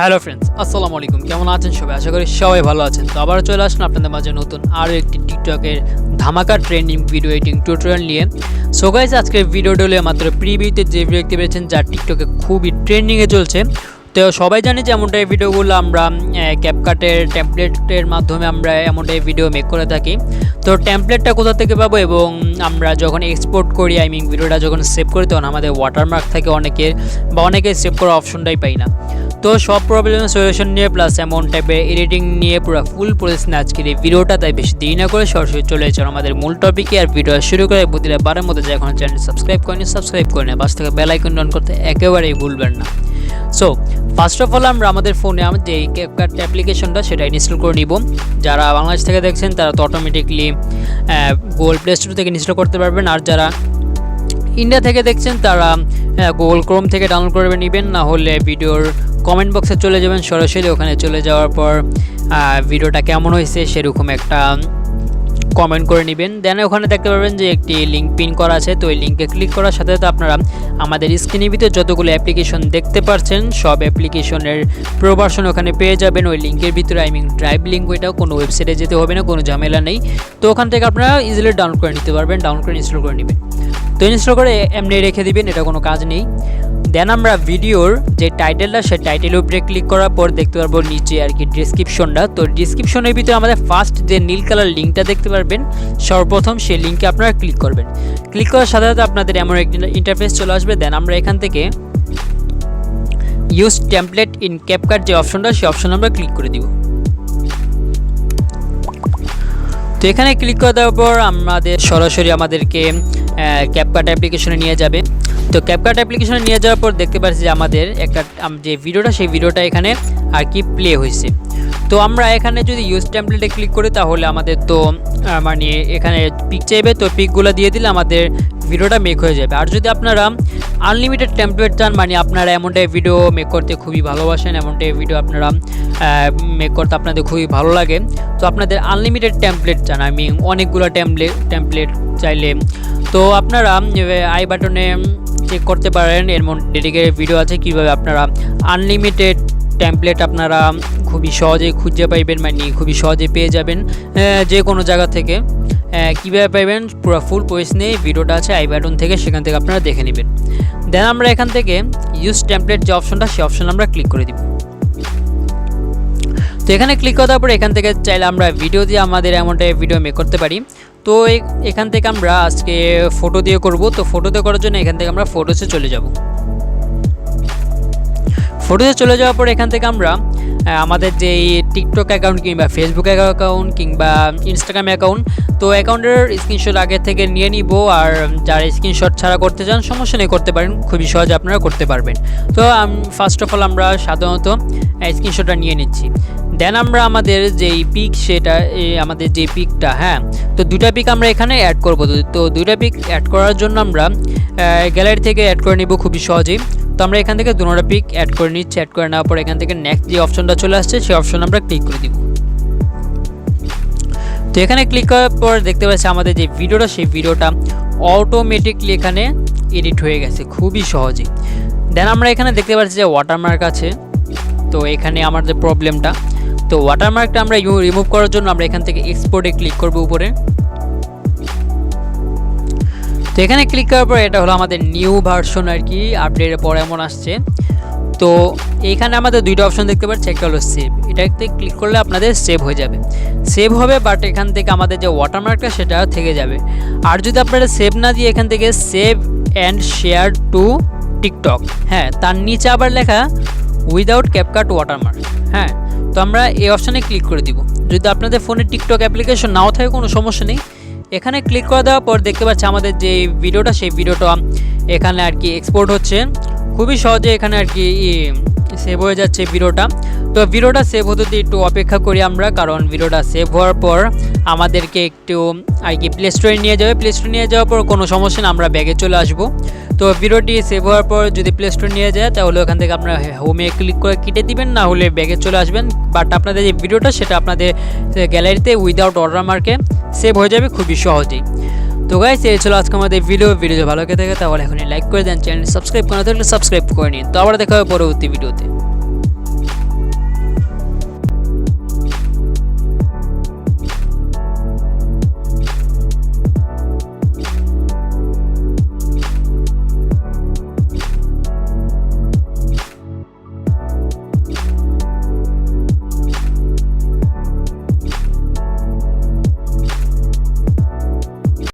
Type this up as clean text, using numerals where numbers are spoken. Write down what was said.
Hello friends, আসসালামু আলাইকুম। কেমন আছেন সবাই? আশা করি সবাই ভালো আছেন। তো আবার চলে আসলাম আপনাদের মাঝে নতুন আরও একটি টিকটকের ধামাকা ট্রেন্ডিং ভিডিও এডিটিং টিউটোরিয়াল নিয়ে। সো গাইস, আজকের ভিডিওটা হলো মাত্র প্রিভিউতে যে ভিডিও দেখতে পেয়েছেন যা টিকটকে খুবই ট্রেন্ডিংয়ে চলছে। তো সবাই জানি যে এমনটাই ভিডিওগুলো আমরা ক্যাপকাটের টেমপ্লেটের মাধ্যমে আমরা এমনটাই ভিডিও মেক করে থাকি। তো টেমপ্লেটটা কোথা থেকে পাবো এবং আমরা যখন এক্সপোর্ট করি ভিডিওটা যখন সেভ করি তখন আমাদের ওয়াটারমার্ক থাকে অনেকে সেভ করার অপশনটাই পাই না। তো সব প্রবলেমের সলিউশন নিয়ে প্লাস এমন টাইপের এডিটিং নিয়ে পুরো ফুল প্রসেস নিয়ে আজকের এই ভিডিওটা, তাই বেশি দেরি না করে সরাসরি চলে এসেছে আমাদের মূল টপিকে। আর ভিডিও শুরু করে প্রতিটা বারের মধ্যে যে এখন চ্যানেল সাবস্ক্রাইব করে নেন, বাস থেকে বেল আইকন অন করতে একেবারেই ভুলবেন না। সো ফার্স্ট অফ অল আমরা আমাদের ফোনে যে ক্যাপকাট অ্যাপ্লিকেশনটা সেটা ইনস্টল করে নিব। যারা বাংলাদেশ থেকে দেখছেন তারা তো অটোমেটিকলি গুগল প্লে স্টোর থেকে ইনস্টল করতে পারবেন, আর যারা ইন্ডিয়া থেকে দেখছেন তারা গুগল ক্রোম থেকে ডাউনলোড করে নেবেন, না হলে ভিডিওর কমেন্ট বক্সে চলে যাবেন সরাসরি। ওখানে চলে যাওয়ার পর ভিডিওটা কেমন হয়েছে সেরকম একটা কমেন্ট করে নেবেন। দেন ওখানে দেখতে পারবেন যে একটি লিঙ্ক পিন করা আছে। তো ওই লিঙ্কে ক্লিক করার সাথে সাথে আপনারা আমাদের স্ক্রিনের ভিতরে যতগুলো অ্যাপ্লিকেশন দেখতে পাচ্ছেন সব অ্যাপ্লিকেশনের প্রো ভার্সন ওখানে পেয়ে যাবেন। ওই লিঙ্কের ভিতরে ড্রাইভ লিঙ্ক, ওইটাও কোনো ওয়েবসাইটে যেতে হবে না, কোনো ঝামেলা নেই। তো ওখান থেকে আপনারা ইজিলি ডাউনলোড করে নিতে পারবেন, ডাউনলোড করে ইনস্টল করে নেবেন। তো ইনস্টল করে এমনি রেখে দিবেন, এটা কোনো কাজ নেই। দেন আমরা ভিডিওর যে টাইটেলটা সেই টাইটেলের উপরে ক্লিক করার পর দেখতে পারবো নিচে আর কি ডিসক্রিপশনটা। তো ডিসক্রিপশনের ভিতরে আমাদের ফার্স্ট যে নীল কালার লিঙ্কটা দেখতে পারবেন সর্বপ্রথম সেই লিঙ্কে আপনারা ক্লিক করবেন। ক্লিক করার সাথে সাথে আপনাদের এমন একটি ইন্টারফেস চলে আসবে। দেন আমরা এখান থেকে ইউজ টেমপ্লেট ইন ক্যাপকাট যে অপশনটা সেই অপশন আমরা ক্লিক করে দিব। তো এখানে ক্লিক করে দেওয়ার পর আমাদের সরাসরি আমাদেরকে ক্যাপকাট অ্যাপ্লিকেশনে নিয়ে যাবে। তো ক্যাপকাট অ্যাপ্লিকেশনে নিয়ে যাওয়ার পর দেখতে পাচ্ছি যে আমাদের একটা যে ভিডিওটা সেই ভিডিওটা এখানে আর কি প্লে হয়েছে। তো আমরা এখানে যদি ইউজ টেমপ্লেটে ক্লিক করি তাহলে আমাদের তো মানে এখানে পিক চাইবে, তো পিকগুলো দিয়ে দিলে আমাদের ভিডিওটা মেক হয়ে যাবে। আর যদি আপনারা আনলিমিটেড টেমপ্লেট চান, মানে আপনারা এমনটাই ভিডিও মেক করতে খুবই ভালোবাসেন, এমনটাই ভিডিও আপনারা মেক করতে আপনাদের খুবই ভালো লাগে, তো আপনাদের আনলিমিটেড টেমপ্লেট চান, অনেকগুলো টেমপ্লেট চাইলে তো আপনারা আই বাটনে চেক করতে পারেন। এর মধ্যে ডেডিকেটেড ভিডিও আছে কীভাবে আপনারা আনলিমিটেড টেমপ্লেট আপনারা খুবই সহজেই খুঁজে পাইবেন, মানে খুবই সহজে পেয়ে যাবেন যে কোনো জায়গা থেকে। কীভাবে পাইবেন পুরো ফুল প্রসেস নিয়ে ভিডিওটা আছে আই বাটন থেকে, সেখান থেকে আপনারা দেখে নেবেন। দেন আমরা এখান থেকে ইউজ টেমপ্লেট যে অপশনটা সেই অপশন আমরা ক্লিক করে দিব। তো এখানে ক্লিক করার পর এখান থেকে চাইলে আমরা ভিডিও দিয়ে আমাদের এমনটাই ভিডিও মেক করতে পারি। তো এখান থেকে আমরা আজকে ফটো দিয়ে করব। তো ফটো দিয়ে করার জন্য এখান থেকে আমরা ফটোসে চলে যাব। ফটোতে চলে যাওয়ার পর এখান থেকে আমরা আমাদের যে টিকটক অ্যাকাউন্ট কিংবা ফেসবুক অ্যাকাউন্ট কিংবা ইনস্টাগ্রাম অ্যাকাউন্ট, তো অ্যাকাউন্টের স্ক্রিনশট আগে থেকে নিয়ে নিব। আর যারা স্ক্রিনশট ছাড়া করতে চান সমস্যা নেই, করতে পারেন, খুবই সহজে আপনারা করতে পারবেন। তো ফার্স্ট অফ অল আমরা সাধারণত স্ক্রিনশটটা নিয়ে নিচ্ছি। দেন আমরা আমাদের যেই পিক সেটা আমাদের যে পিকটা, তো দুটা পিক আমরা এখানে অ্যাড করব। তো দুটা পিক অ্যাড করার জন্য আমরা গ্যালারি থেকে অ্যাড করে নিব খুবই সহজেই। তো আমরা এখান থেকে দুটো পিক অ্যাড করে নিচ্ছি। অ্যাড করে নেওয়ার পর এখান থেকে নেক্সট যে অপশনটা চলে আসছে সেই অপশন আমরা ক্লিক করে দিব। তো এখানে ক্লিক করার পর দেখতে পাচ্ছি আমাদের যে ভিডিওটা সেই ভিডিওটা অটোমেটিকলি এখানে এডিট হয়ে গেছে খুবই সহজেই। দেন আমরা এখানে দেখতে পাচ্ছি যে ওয়াটারমার্ক আছে। তো এখানে আমাদের প্রবলেমটা, তো ওয়াটারমার্কটা আমরা রিমুভ করার জন্য আমরা এখান থেকে এক্সপোর্টে ক্লিক করব উপরে। তো এখানে ক্লিক করার পর এটা হলো আমাদের নিউ ভার্সন আর কি, আপডেটের পর এমন আসছে। তো এইখানে আমাদের দুইটা অপশন দেখতে পাচ্ছি, একটা হলো সেভ, এটাতে ক্লিক করলে আপনাদের সেভ হয়ে যাবে, সেভ হবে। বাট এখান থেকে আমাদের যে ওয়াটারমার্কটা সেটা থেকে যাবে। আর যদি আপনারা সেভ না দিয়ে এখান থেকে save and share two TikTok, তার নিচে আবার লেখা উইদাউট ক্যাপকাট ওয়াটারমার্ক, তো আমরা এই অপশানে ক্লিক করে দিব। যদি আপনাদের ফোনে টিকটক অ্যাপ্লিকেশন নাও থাকে কোনো সমস্যা নেই, এখানে ক্লিক করে দেওয়ার পর দেখতে পাচ্ছি আমাদের যে ভিডিওটা সেই ভিডিওটা এখানে আর কি এক্সপোর্ট হচ্ছে খুবই সহজে, এখানে আর কি সেভ হয়ে যাচ্ছে ভিডিওটা। তো ভিডিওটা সেভ হতে একটু অপেক্ষা করি আমরা, কারণ ভিডিওটা সেভ হওয়ার পর আমাদেরকে একটু আর কি প্লে স্টোরে নিয়ে যাবে। প্লে স্টোরে নিয়ে যাওয়ার পর কোনো সমস্যা না, আমরা ব্যাগে চলে আসব। তো ভিডিওটি সেভ হওয়ার পর যদি প্লে স্টোরে নিয়ে যায় তাহলে ওখান থেকে আপনারা হোমে ক্লিক করে কেটে দিবেন, না হলে ব্যাগে চলে আসবেন। বাট আপনাদের যে ভিডিওটা সেটা আপনাদের গ্যালারিতে উইদাউট ওয়াটারমার্কে সেভ হয়ে যাবে খুবই সহজেই। তো গাইস, এই ছিল আজকে আমাদের ভিডিও ভালো লেগে থাকে তাহলে এখনই লাইক করে দেন, চ্যানেল সাবস্ক্রাইব করা থাকলে সাবস্ক্রাইব করে নিন। তো আবার দেখা হবে পরবর্তী ভিডিওতে।